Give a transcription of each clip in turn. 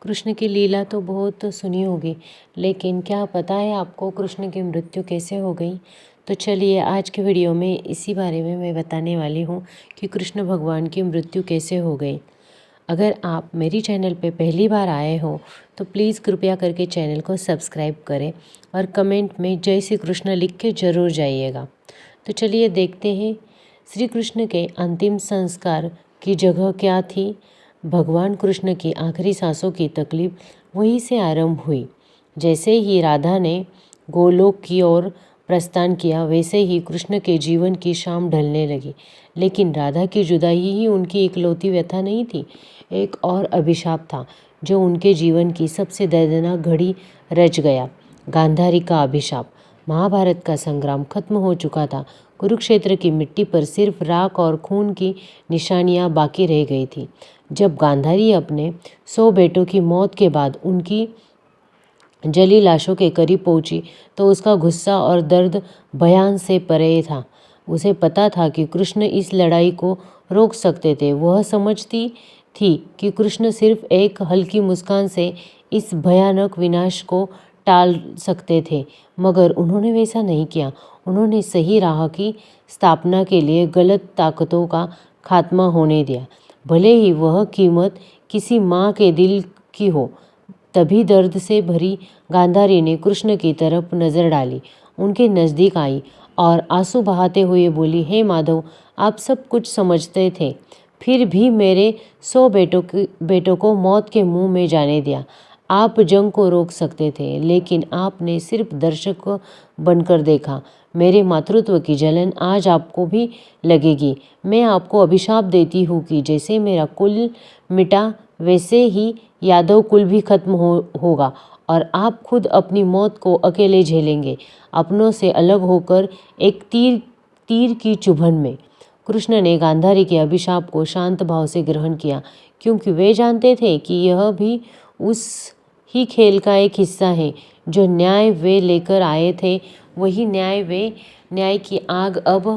कृष्ण की लीला तो बहुत सुनी होगी, लेकिन क्या पता है आपको कृष्ण की मृत्यु कैसे हो गई? तो चलिए आज के वीडियो में इसी बारे में मैं बताने वाली हूँ कि कृष्ण भगवान की मृत्यु कैसे हो गई। अगर आप मेरी चैनल पे पहली बार आए हो तो प्लीज़ कृपया करके चैनल को सब्सक्राइब करें और कमेंट में जय श्री कृष्ण लिख के ज़रूर जाइएगा। तो चलिए देखते हैं श्री कृष्ण के अंतिम संस्कार की जगह क्या थी। भगवान कृष्ण की आखिरी सांसों की तकलीफ वहीं से आरंभ हुई। जैसे ही राधा ने गोलोक की ओर प्रस्थान किया, वैसे ही कृष्ण के जीवन की शाम ढलने लगी। लेकिन राधा की जुदाई ही उनकी इकलौती व्यथा नहीं थी, एक और अभिशाप था जो उनके जीवन की सबसे दर्दनाक घड़ी रच गया। गांधारी का अभिशाप। महाभारत का संग्राम खत्म हो चुका था। कुरुक्षेत्र की मिट्टी पर सिर्फ राख और खून की निशानियां बाकी रह गई थी। जब गांधारी अपने 100 बेटों की मौत के बाद उनकी जली लाशों के करीब पहुंची तो उसका गुस्सा और दर्द बयान से परे था। उसे पता था कि कृष्ण इस लड़ाई को रोक सकते थे। वह समझती थी कि कृष्ण सिर्फ एक हल्की मुस्कान से इस भयानक विनाश को टाल सकते थे, मगर उन्होंने वैसा नहीं किया। उन्होंने सही राह की स्थापना के लिए गलत ताकतों का खात्मा होने दिया, भले ही वह कीमत किसी माँ के दिल की हो। तभी दर्द से भरी गांधारी ने कृष्ण की तरफ नजर डाली, उनके नजदीक आई और आंसू बहाते हुए बोली, हे माधव, आप सब कुछ समझते थे, फिर भी मेरे 100 बेटों को मौत के मुंह में जाने दिया। आप जंग को रोक सकते थे, लेकिन आपने सिर्फ दर्शक बनकर देखा। मेरे मातृत्व की जलन आज आपको भी लगेगी। मैं आपको अभिशाप देती हूँ कि जैसे मेरा कुल मिटा, वैसे ही यादव कुल भी खत्म होगा और आप खुद अपनी मौत को अकेले झेलेंगे, अपनों से अलग होकर, एक तीर की चुभन में। कृष्ण ने गांधारी के अभिशाप को शांत भाव से ग्रहण किया, क्योंकि वे जानते थे कि यह भी उस ही खेल का एक हिस्सा है। जो न्याय वे लेकर आए थे, वही न्याय की आग अब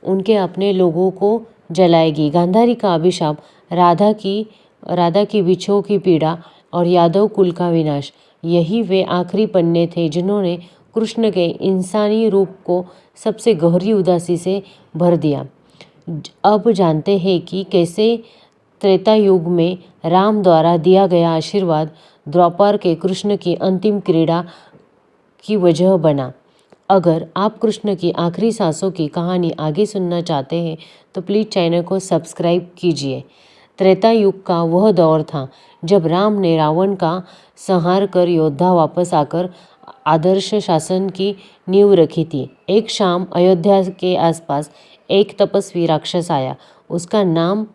उनके अपने लोगों को जलाएगी। गांधारी का अभिशाप, राधा की विछोह की पीड़ा और यादव कुल का विनाश, यही वे आखिरी पन्ने थे जिन्होंने कृष्ण के इंसानी रूप को सबसे गहरी उदासी से भर दिया। अब जानते हैं कि कैसे त्रेता युग में राम द्वारा दिया गया आशीर्वाद द्वापर के कृष्ण की अंतिम क्रीड़ा की वजह बना। अगर आप कृष्ण की आखिरी सांसों की कहानी आगे सुनना चाहते हैं तो प्लीज़ चैनल को सब्सक्राइब कीजिए। त्रेता युग का वह दौर था जब राम ने रावण का संहार कर योद्धा वापस आकर आदर्श शासन की नींव रखी थी। एक शाम अयोध्या के आसपास एक तपस्वी राक्षस आया। उसका नाम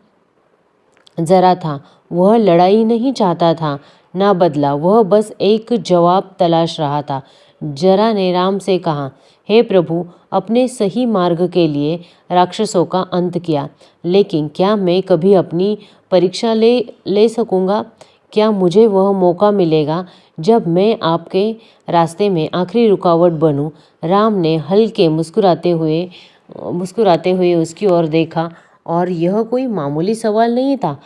जरा था। वह लड़ाई नहीं चाहता था, ना बदला, वह बस एक जवाब तलाश रहा था। जरा ने राम से कहा, हे प्रभु, अपने सही मार्ग के लिए राक्षसों का अंत किया, लेकिन क्या मैं कभी अपनी परीक्षा ले सकूंगा? क्या मुझे वह मौका मिलेगा जब मैं आपके रास्ते में आखिरी रुकावट बनूं? राम ने हल्के मुस्कुराते हुए उसकी ओर देखा, और यह कोई मामूली सवाल नहीं था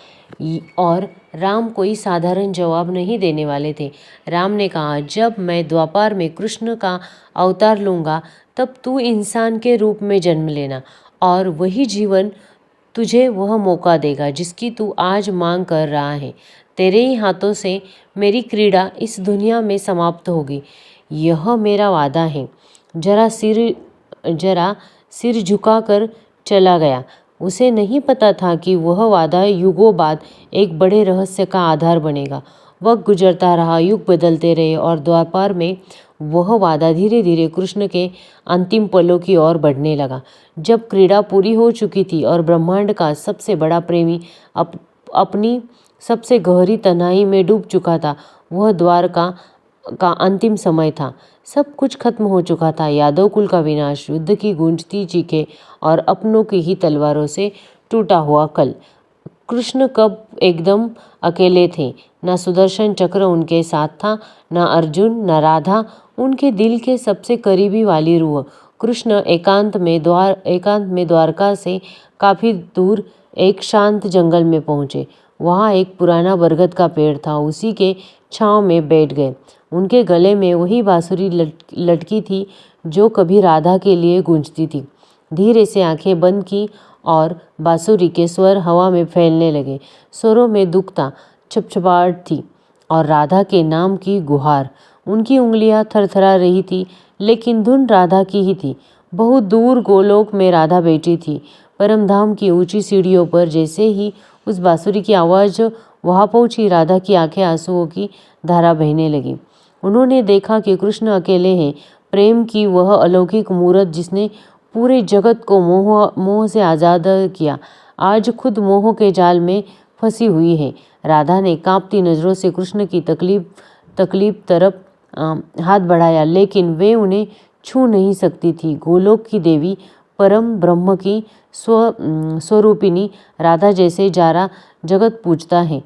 और राम कोई साधारण जवाब नहीं देने वाले थे। राम ने कहा, जब मैं द्वापर में कृष्ण का अवतार लूँगा, तब तू इंसान के रूप में जन्म लेना और वही जीवन तुझे वह मौका देगा जिसकी तू आज मांग कर रहा है। तेरे ही हाथों से मेरी क्रीड़ा इस दुनिया में समाप्त होगी, यह मेरा वादा है। जरा सिर झुकाकर चला गया। उसे नहीं पता था कि वह वादा युगों बाद एक बड़े रहस्य का आधार बनेगा। वक्त गुजरता रहा, युग बदलते रहे और द्वापर में वह वादा धीरे धीरे कृष्ण के अंतिम पलों की ओर बढ़ने लगा। जब क्रीड़ा पूरी हो चुकी थी और ब्रह्मांड का सबसे बड़ा प्रेमी अपनी सबसे गहरी तन्हाई में डूब चुका था, वह द्वारका का अंतिम समय था। सब कुछ खत्म हो चुका था। यादव कुल का विनाश, युद्ध की गूंजती चीखें और अपनों की ही तलवारों से टूटा हुआ कल। कृष्ण कब एकदम अकेले थे। न सुदर्शन चक्र उनके साथ था, न अर्जुन, न राधा, उनके दिल के सबसे करीबी वाली रूह। कृष्ण एकांत में द्वारका से काफी दूर एक शांत जंगल में पहुंचे। वहाँ एक पुराना बरगद का पेड़ था, उसी के छांव में बैठ गए। उनके गले में वही बांसुरी लटकी थी जो कभी राधा के लिए गूंजती थी। धीरे से आंखें बंद की और बांसुरी के स्वर हवा में फैलने लगे। स्वरों में दुख था, छपछपाहट थी और राधा के नाम की गुहार। उनकी उंगलियां थरथरा रही थी, लेकिन धुन राधा की ही थी। बहुत दूर गोलोक में राधा बैठी थी, परमधाम की ऊंची सीढ़ियों पर। जैसे ही उस बांसुरी की आवाज़ वहां पहुंची, राधा की आंखें आंसुओं की धारा बहने लगी। उन्होंने देखा कि कृष्ण अकेले हैं, प्रेम की वह अलौकिक मूरत जिसने पूरे जगत को मोह से आज़ाद किया, आज खुद मोह के जाल में फंसी हुई है। राधा ने कांपती नज़रों से कृष्ण की तकलीफ तरफ हाथ बढ़ाया, लेकिन वे उन्हें छू नहीं सकती थी। गोलोक की देवी, परम ब्रह्म की स्वरूपिणी राधा जैसे जारा जगत पूजता है,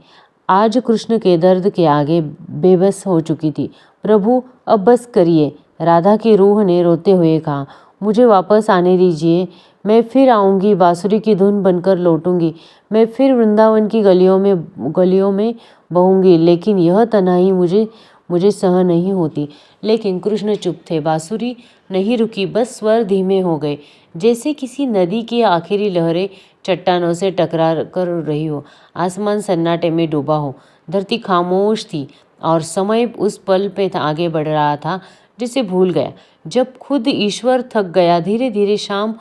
आज कृष्ण के दर्द के आगे बेबस हो चुकी थी। प्रभु, अब बस करिए, राधा की रूह ने रोते हुए कहा। मुझे वापस आने दीजिए, मैं फिर आऊँगी, बांसुरी की धुन बनकर लौटूंगी, मैं फिर वृंदावन की गलियों में बहूंगी, लेकिन यह तन्हाई मुझे सहन नहीं होती। लेकिन कृष्ण चुप थे। बांसुरी नहीं रुकी, बस स्वर धीमे हो गए, जैसे किसी नदी की आखिरी लहरें चट्टानों से टकरा कर रही हो। आसमान सन्नाटे में डूबा हो, धरती खामोश थी और समय उस पल पे आगे बढ़ रहा था जिसे भूल गया जब खुद ईश्वर थक गया। धीरे धीरे शाम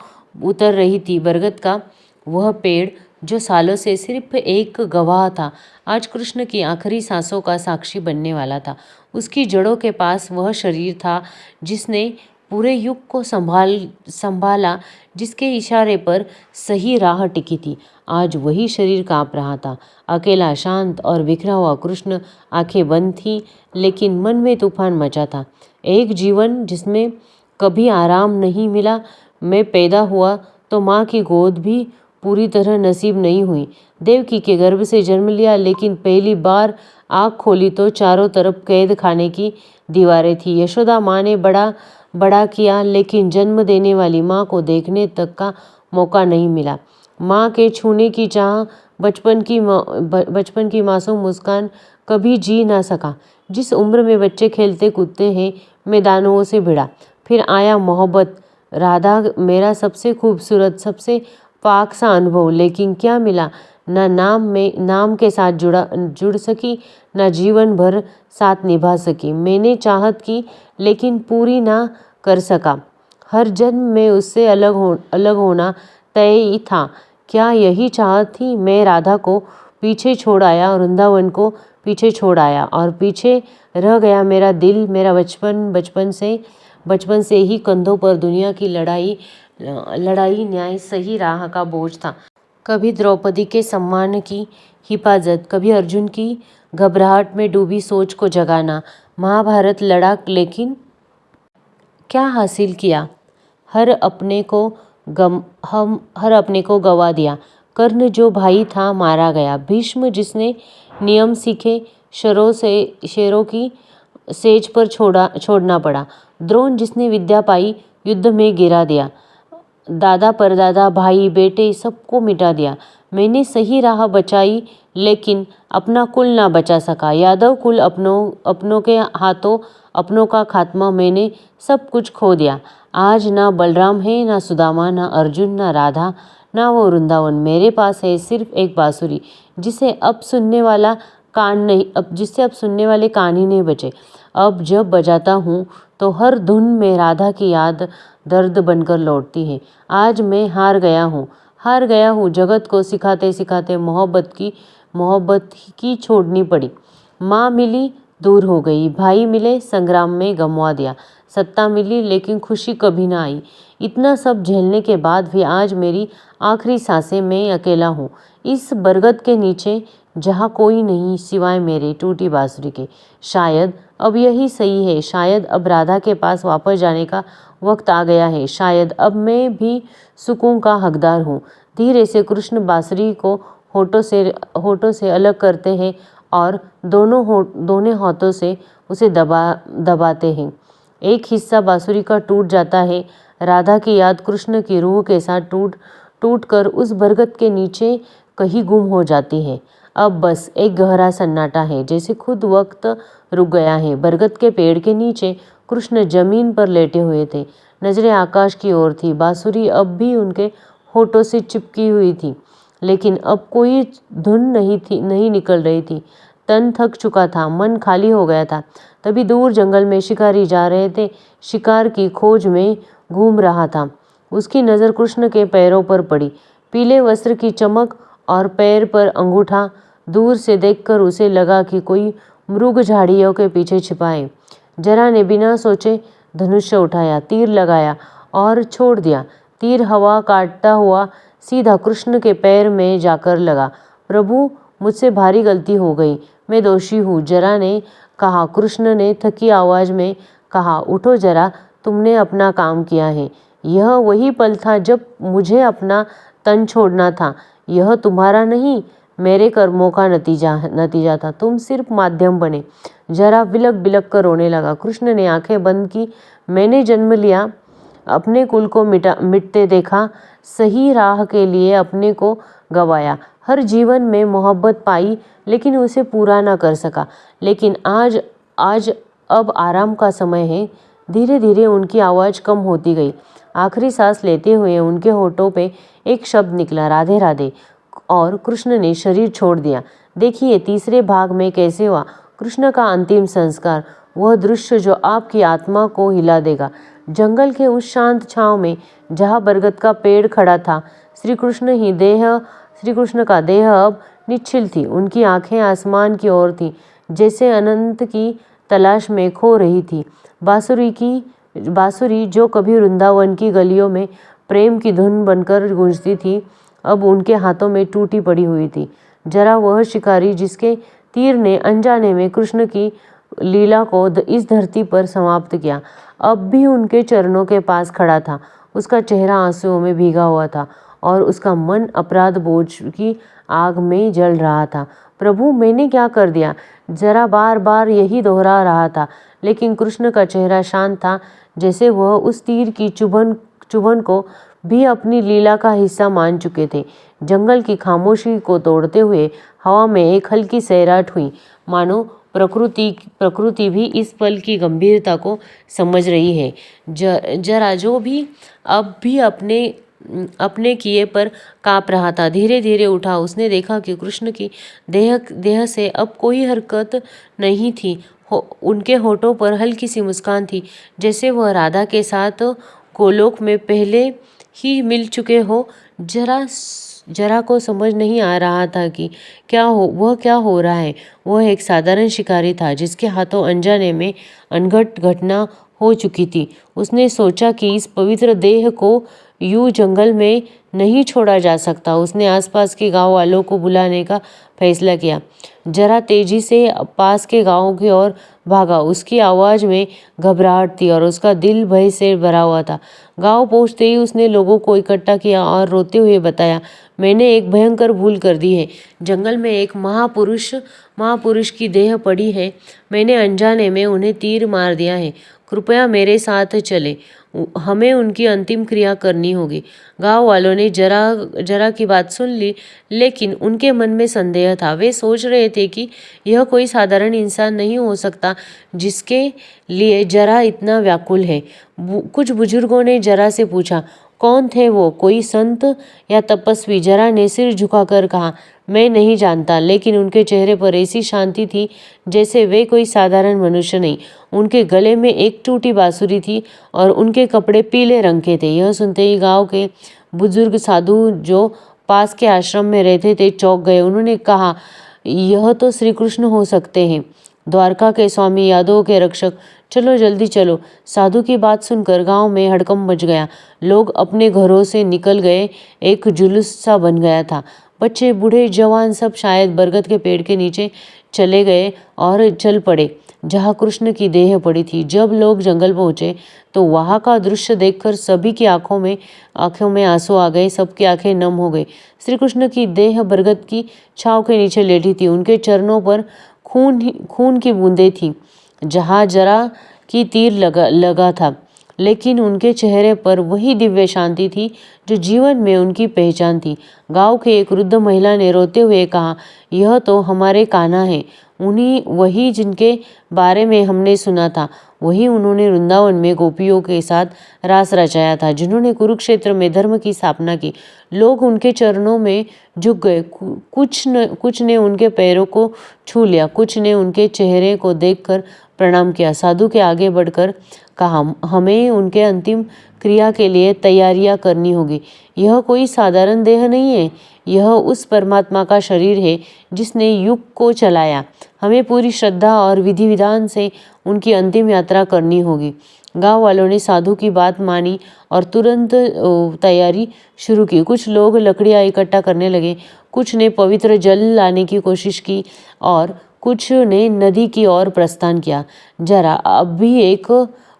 उतर रही थी। बरगद का वह पेड़ जो सालों से सिर्फ एक गवाह था, आज कृष्ण की आखिरी सांसों का साक्षी बनने वाला था। उसकी जड़ों के पास वह शरीर था जिसने पूरे युग को संभाला, जिसके इशारे पर सही राह टिकी थी। आज वही शरीर कांप रहा था। अकेला, शांत और बिखरा हुआ कृष्ण। आंखें बंद थी, लेकिन मन में तूफान मचा था। एक जीवन जिसमें कभी आराम नहीं मिला। मैं पैदा हुआ तो माँ की गोद भी पूरी तरह नसीब नहीं हुई। देवकी के गर्भ से जन्म लिया, लेकिन पहली बार आँख खोली तो चारों तरफ कैद खाने की दीवारें थी। यशोदा माँ ने बड़ा किया, लेकिन जन्म देने वाली माँ को देखने तक का मौका नहीं मिला। माँ के छूने की चाह, बचपन की मासूम मुस्कान कभी जी ना सका। जिस उम्र में बच्चे खेलते कूदते हैं, मैदानों से भिड़ा। फिर आया मोहब्बत। राधा मेरा सबसे खूबसूरत, सबसे पाक सा अनुभव। लेकिन क्या मिला? न नाम के साथ जुड़ सकी, न जीवन भर साथ निभा सकी। मैंने चाहत की, लेकिन पूरी ना कर सका। हर जन्म में उससे अलग होना तय ही था। क्या यही चाहत थी? मैं राधा को पीछे छोड़ आया, वृंदावन को पीछे छोड़ आया, और पीछे रह गया मेरा दिल, मेरा बचपन से ही कंधों पर दुनिया की लड़ाई न्याय सही राह का बोझ था। कभी द्रौपदी के सम्मान की हिफाजत, कभी अर्जुन की घबराहट में डूबी सोच को जगाना। महाभारत लड़ा, लेकिन क्या हासिल किया? हर अपने को गवा दिया। कर्ण जो भाई था मारा गया। भीष्म जिसने नियम सीखे, शेरों की सेज पर छोड़ना पड़ा। द्रोण जिसने विद्या पाई, युद्ध में गिरा दिया। दादा परदादा, भाई बेटे, सबको मिटा दिया। मैंने सही राह बचाई, लेकिन अपना कुल ना बचा सका। यादव कुल अपनों के हाथों, अपनों का खात्मा। मैंने सब कुछ खो दिया। आज ना बलराम है, ना सुदामा, ना अर्जुन, ना राधा, ना वो वृंदावन। मेरे पास है सिर्फ एक बांसुरी, जिससे अब सुनने वाले कान ही नहीं बचे। अब जब बजाता हूँ तो हर धुन में राधा की याद दर्द बनकर लौटती है। आज मैं हार गया हूँ। जगत को सिखाते सिखाते मोहब्बत की छोड़नी पड़ी। माँ मिली, दूर हो गई। भाई मिले, संग्राम में गंवा दिया। सत्ता मिली, लेकिन खुशी कभी ना आई। इतना सब झेलने के बाद भी आज मेरी आखिरी सांसें मैं अकेला हूँ, इस बरगद के नीचे, जहाँ कोई नहीं सिवाय मेरे टूटी बांसुरी के। शायद अब यही सही है। शायद अब राधा के पास वापस जाने का वक्त आ गया है। शायद अब मैं भी सुकून का हकदार हूँ। धीरे से कृष्ण बांसुरी को होठों से अलग करते हैं और दोनों हाथों से उसे दबाते हैं। एक हिस्सा बांसुरी का टूट जाता है। राधा की याद कृष्ण की रूह के साथ टूट कर उस बरगद के नीचे कहीं गुम हो जाती है। अब बस एक गहरा सन्नाटा है, जैसे खुद वक्त रुक गया है। बरगद के पेड़ के नीचे कृष्ण जमीन पर लेटे हुए थे, नजरें आकाश की ओर थी। बांसुरी अब भी उनके होठों से चिपकी हुई थी, लेकिन अब कोई धुन नहीं निकल रही थी। तन थक चुका था, मन खाली हो गया था। तभी दूर जंगल में शिकारी जा रहे थे, शिकार की खोज में घूम रहा था। उसकी नज़र कृष्ण के पैरों पर पड़ी। पीले वस्त्र की चमक और पैर पर अंगूठा। दूर से देखकर उसे लगा कि कोई मृग झाड़ियों के पीछे छिपा है। जरा ने बिना सोचे धनुष्य उठाया, तीर लगाया और छोड़ दिया। तीर हवा काटता हुआ सीधा कृष्ण के पैर में जाकर लगा। प्रभु, मुझसे भारी गलती हो गई, मैं दोषी हूँ, जरा ने कहा। कृष्ण ने थकी आवाज में कहा, उठो जरा, तुमने अपना काम किया है। यह वही पल था जब मुझे अपना तन छोड़ना था। यह तुम्हारा नहीं, मेरे कर्मों का नतीजा था। तुम सिर्फ माध्यम बने। जरा बिलक बिलक कर रोने लगा। कृष्ण ने आंखें बंद की। मैंने जन्म लिया, अपने कुल को मिटते देखा, सही राह के लिए अपने को गवाया। हर जीवन में मोहब्बत पाई, लेकिन उसे पूरा ना कर सका। लेकिन आज अब आराम का समय है। धीरे धीरे उनकी आवाज़ कम होती गई। आखिरी सांस लेते हुए उनके होठों पे एक शब्द निकला, राधे राधे, और कृष्ण ने शरीर छोड़ दिया। देखिए तीसरे भाग में कैसे हुआ कृष्ण का अंतिम संस्कार, वह दृश्य जो आपकी आत्मा को हिला देगा। जंगल के उस शांत छांव में जहाँ बरगद का पेड़ खड़ा था, श्री कृष्ण का देह अब निश्चल थी। उनकी आंखें आसमान की ओर थी, जैसे अनंत की तलाश में खो रही थी। बांसुरी जो कभी वृंदावन की गलियों में प्रेम की धुन बनकर गूंजती थी, अब उनके हाथों में टूटी पड़ी हुई थी। जरा वह शिकारी जिसके तीर ने अनजाने में कृष्ण की लीला को इस धरती पर समाप्त किया, अब भी उनके चरणों के पास खड़ा था। उसका चेहरा आंसुओं में भीगा हुआ था और उसका मन अपराध बोझ की आग में जल रहा था। प्रभु, मैंने क्या कर दिया? जरा बार बार यही दोहरा रहा था, लेकिन कृष्ण का चेहरा शांत था, जैसे वह उस तीर की चुभन को भी अपनी लीला का हिस्सा मान चुके थे। जंगल की खामोशी को तोड़ते हुए हवा में एक हल्की सैराट हुई, मानो प्रकृति भी इस पल की गंभीरता को समझ रही है। जरा जो भी अब भी अपने किए पर काँप रहा था, धीरे धीरे उठा। उसने देखा कि कृष्ण की देह से अब कोई हरकत नहीं थी। उनके होठों पर हल्की सी मुस्कान थी, जैसे वह राधा के साथ गोलोक में पहले ही मिल चुके हो। जरा को समझ नहीं आ रहा था कि क्या हो रहा है। वह एक साधारण शिकारी था, जिसके हाथों अनजाने में अनघट घटना हो चुकी थी। उसने सोचा कि इस पवित्र देह को यूं जंगल में नहीं छोड़ा जा सकता। उसने आसपास के गांव वालों को बुलाने का फैसला किया। जरा तेजी से पास के गांव की ओर भागा। उसकी आवाज़ में घबराहट थी और उसका दिल भय से भरा हुआ था। गांव पहुंचते ही उसने लोगों को इकट्ठा किया और रोते हुए बताया, मैंने एक भयंकर भूल कर दी है। जंगल में एक महापुरुष की देह पड़ी है। मैंने अनजाने में उन्हें तीर मार दिया है। कृपया मेरे साथ चले, हमें उनकी अंतिम क्रिया करनी होगी। गांव वालों ने जरा की बात सुन ली, लेकिन उनके मन में संदेह था। वे सोच रहे थे कि यह कोई साधारण इंसान नहीं हो सकता जिसके लिए जरा इतना व्याकुल है। कुछ बुजुर्गों ने जरा से पूछा, कौन थे वो, कोई संत या तपस्वी? जरा ने सिर झुकाकर कहा, मैं नहीं जानता, लेकिन उनके चेहरे पर ऐसी शांति थी जैसे वे कोई साधारण मनुष्य नहीं। उनके गले में एक टूटी बांसुरी थी और उनके कपड़े पीले रंग के थे। यह सुनते ही गांव के बुजुर्ग साधु जो पास के आश्रम में रहते थे चौंक गए। उन्होंने कहा, यह तो श्री कृष्ण हो सकते हैं, द्वारका के स्वामी, यादवों के रक्षक। चलो जल्दी चलो। साधु की बात सुनकर गांव में हड़कंप मच गया। लोग अपने घरों से निकल गए। एक जुलूस सा बन गया था। बच्चे, बूढ़े, जवान सब शायद बरगद के पेड़ के नीचे चले गए और चल पड़े जहाँ कृष्ण की देह पड़ी थी। जब लोग जंगल पहुंचे तो वहाँ का दृश्य देखकर सभी की आंखों में आंसू आ गए। सबकी आंखें नम हो गई। श्री कृष्ण की देह बरगद की छांव के नीचे लेटी थी। उनके चरणों पर खून की बूंदें थीं जहाँ जरा की तीर लगा था, लेकिन उनके चेहरे पर वही दिव्य शांति थी जो जीवन में उनकी पहचान थी। गांव की एक वृद्ध महिला ने रोते हुए कहा, यह तो हमारे कान्हा है, वही जिनके बारे में हमने सुना था। वही उन्होंने वृंदावन में गोपियों के साथ रास रचाया था, जिन्होंने कुरुक्षेत्र में धर्म की स्थापना की। लोग उनके चरणों में झुक गए। कुछ ने उनके पैरों को छू लिया, कुछ ने उनके चेहरे को देखकर प्रणाम किया। साधु के आगे बढ़कर कहा, हमें उनके अंतिम क्रिया के लिए तैयारियां करनी होगी। यह कोई साधारण देह नहीं है, यह उस परमात्मा का शरीर है जिसने युग को चलाया। हमें पूरी श्रद्धा और विधि विधान से उनकी अंतिम यात्रा करनी होगी। गांव वालों ने साधु की बात मानी और तुरंत तैयारी शुरू की। कुछ लोग लकड़ियां इकट्ठा करने लगे, कुछ ने पवित्र जल लाने की कोशिश की और कुछ ने नदी की ओर प्रस्थान किया। जरा अब भी एक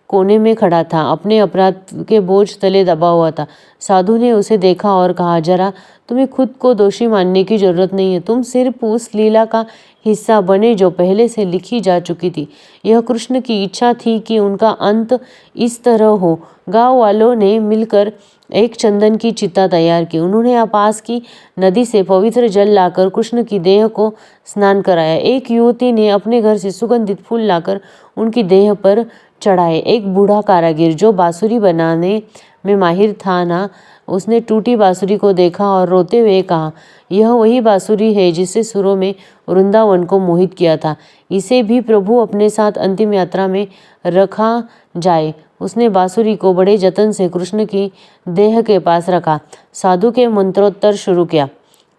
कोने में खड़ा था, अपने अपराध के बोझ तले दबा हुआ था। साधु ने उसे देखा और कहा, जरा तुम्हें खुद को दोषी मानने की जरूरत नहीं है। तुम सिर्फ उस लीला का हिस्सा बने जो पहले से लिखी जा चुकी थी। यह कृष्ण की इच्छा थी कि उनका अंत इस तरह हो। गांव वालों ने मिलकर एक चंदन की चिता तैयार की। उन्होंने पास की नदी से पवित्र जल लाकर कृष्ण की देह को स्नान कराया। एक युवती ने अपने घर से सुगंधित फूल लाकर उनकी देह पर चढ़ाए। एक बूढ़ा कारागिर जो बांसुरी बनाने में माहिर था ना, उसने टूटी बांसुरी को देखा और रोते हुए कहा, यह वही बांसुरी है जिससे सुरों में वृंदावन को मोहित किया था। इसे भी प्रभु अपने साथ अंतिम यात्रा में रखा जाए। उसने बांसुरी को बड़े जतन से कृष्ण की देह के पास रखा। साधु के मंत्रोत्तर शुरू किया।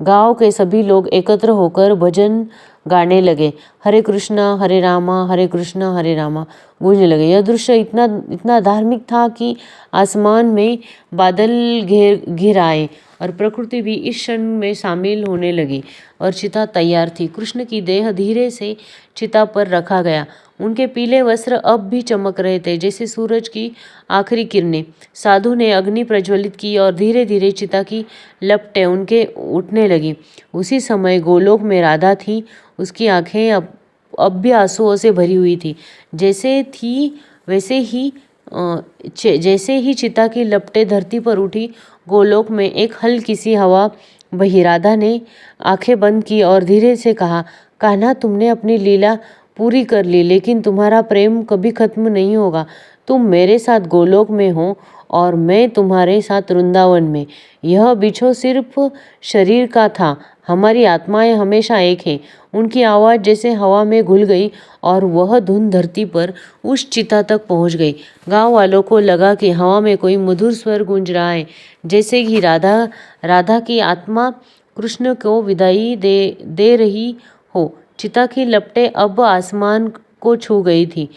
गांव के सभी लोग एकत्र होकर भजन गाने लगे। हरे कृष्णा हरे रामा गूंजने लगे। यह दृश्य इतना धार्मिक था कि आसमान में बादल घिर आए और प्रकृति भी इस क्षण में शामिल होने लगी और चिता तैयार थी। कृष्ण की देह धीरे से चिता पर रखा गया। उनके पीले वस्त्र अब भी चमक रहे थे जैसे सूरज की आखिरी किरणें। साधु ने अग्नि प्रज्वलित की और धीरे धीरे चिता की लपटें उनके उठने लगी। उसी समय गोलोक में राधा थी। उसकी आंखें अब भी आंसुओं से भरी हुई थी। जैसे ही चिता की लपटें धरती पर उठी, गोलोक में एक हल्की सी हवा बही। राधा ने आंखें बंद की और धीरे से कहा, कान्हा, तुमने अपनी लीला पूरी कर ली, लेकिन तुम्हारा प्रेम कभी खत्म नहीं होगा। तुम मेरे साथ गोलोक में हो और मैं तुम्हारे साथ वृंदावन में। यह बिछो सिर्फ शरीर का था, हमारी आत्माएं हमेशा एक हैं। उनकी आवाज़ जैसे हवा में घुल गई और वह धुन धरती पर उस चिता तक पहुंच गई। गांव वालों को लगा कि हवा में कोई मधुर स्वर गूंज रहा है, जैसे कि राधा की आत्मा कृष्ण को विदाई दे रही हो। चिता की लपटें अब आसमान को छू गई थी।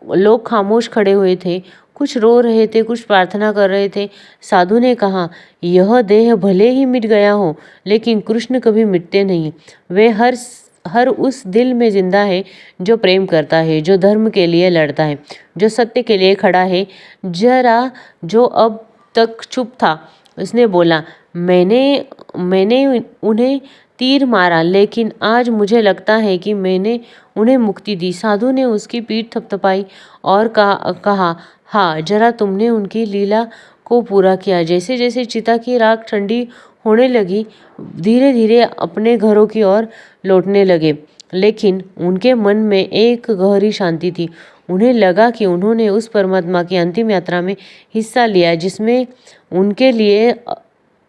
लोग खामोश खड़े हुए थे, कुछ रो रहे थे, कुछ प्रार्थना कर रहे थे। साधु ने कहा, यह देह भले ही मिट गया हो, लेकिन कृष्ण कभी मिटते नहीं। वे हर उस दिल में जिंदा है जो प्रेम करता है, जो धर्म के लिए लड़ता है, जो सत्य के लिए खड़ा है। जरा जो अब तक चुप था, उसने बोला, मैंने उन्हें तीर मारा, लेकिन आज मुझे लगता है कि मैंने उन्हें मुक्ति दी। साधु ने उसकी पीठ थपथपाई और कहा, हाँ, जरा तुमने उनकी लीला को पूरा किया। जैसे जैसे चिता की राख ठंडी होने लगी, धीरे धीरे अपने घरों की ओर लौटने लगे, लेकिन उनके मन में एक गहरी शांति थी। उन्हें लगा कि उन्होंने उस परमात्मा की अंतिम यात्रा में हिस्सा लिया जिसमें उनके लिए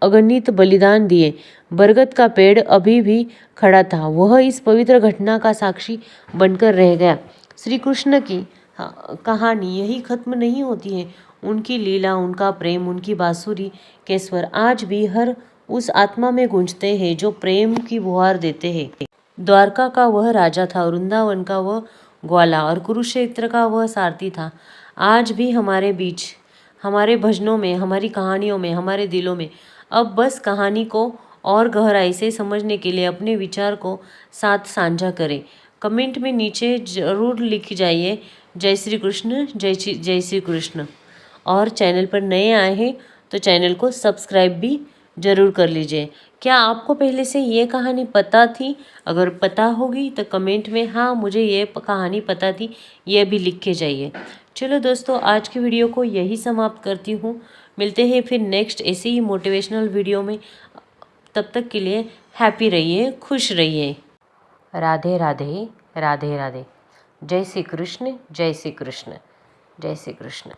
अगणित बलिदान दिए। बरगद का पेड़ अभी भी खड़ा था, वह इस पवित्र घटना का साक्षी बनकर रह गया। श्री कृष्ण की कहानी यही खत्म नहीं होती है। उनकी लीला, उनका प्रेम, उनकी बांसुरी के स्वर आज भी हर उस आत्मा में गूंजते हैं जो प्रेम की गुहार देते हैं। द्वारका का वह राजा था, वृंदावन का वह ग्वाला और कुरुक्षेत्र का वह सारथी था। आज भी हमारे बीच, हमारे भजनों में, हमारी कहानियों में, हमारे दिलों में। अब बस कहानी को और गहराई से समझने के लिए अपने विचार को साथ साझा करें। कमेंट में नीचे जरूर लिख जाइए, जय श्री कृष्ण, जय श्री कृष्ण। और चैनल पर नए आए हैं तो चैनल को सब्सक्राइब भी जरूर कर लीजिए। क्या आपको पहले से ये कहानी पता थी? अगर पता होगी तो कमेंट में हाँ, मुझे ये कहानी पता थी, ये भी लिख के जाइए। चलो दोस्तों, आज की वीडियो को यही समाप्त करती हूँ। मिलते हैं फिर नेक्स्ट ऐसे ही मोटिवेशनल वीडियो में। तब तक के लिए हैप्पी रहिए, खुश रहिए। राधे राधे, राधे राधे। जय श्री कृष्ण, जय श्री कृष्ण, जय श्री कृष्ण।